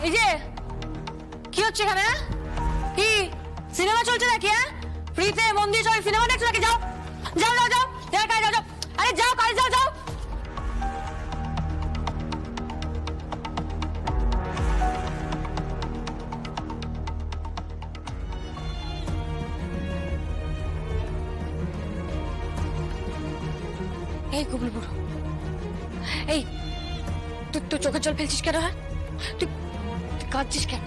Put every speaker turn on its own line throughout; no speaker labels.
এই যে কি হচ্ছে এখানে? কি সিনেমা চলছে নাকি? ফ্রিতে মন দিয়ে সবাই সিনেমা দেখছো নাকি? যাও যাও যাও যাও যাও কাজে যাও, যাও। আরে যাও কাজে যাও, যাও। এই গুবলু বুড়ো, এই তুই তুই চোখের জল ফেলছিস কেন? হ্যাঁ, তুই কাঁদছিস কেন?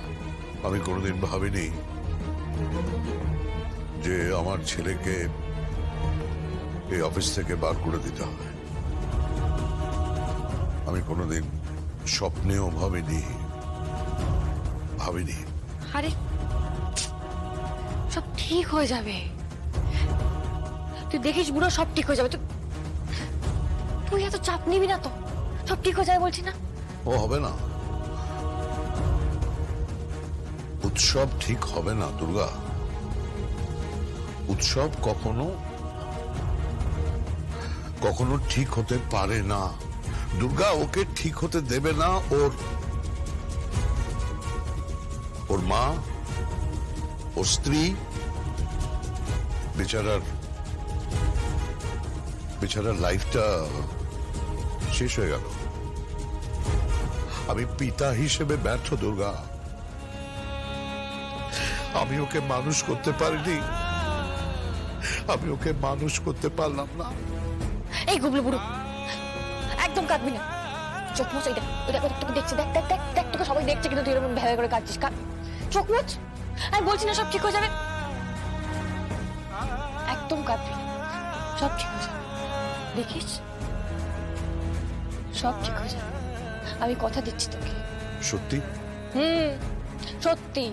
আমি কোনোদিন ভাবিনি যে আমার ছেলেকে এই অফিস থেকে বার করে দিতে হবে। আমি কোনোদিন স্বপ্নেও ভাবিনি।
আরে সব ঠিক হয়ে যাবে, তুই দেখিস বুড়ো, সব ঠিক হয়ে যাবে। তুই এত চাপ নিবি না তো, সব ঠিক হয়ে যাবে বলছি না।
ও হবে না, উৎসব ঠিক হবে না দুর্গা। উৎসব কখনো কখনো ঠিক হতে পারে না। দুর্গা ওকে ঠিক হতে দেবে না। ওর মা, ওর স্ত্রী, বেচারার লাইফটা শেষ হয়ে গেল। আমি পিতা হিসেবে ব্যর্থ দুর্গা। আমি ওকে মানুষ করতে পারিনি, আমি ওকে মানুষ করতে পারলাম না।
এই গুবলু বুড়ো, একদম কাঁদবি না। চোখ মোচ, এইটা ওটা তোকে দেখছে, দেখ দেখ দেখ দেখ, তোকে সবাই দেখছে কিন্তু তুই এরকম ভেবে করে কাঁদছিস। চোখ মোচ, আমি বলছি না সব ঠিক হয়ে যাবে। একদম কাঁদবি না, সব ঠিক হয়ে যাবে, দেখিস সব ঠিক হয়ে যাবে। আমি কথা দিচ্ছি তোকে।
সত্যি?
সত্যি।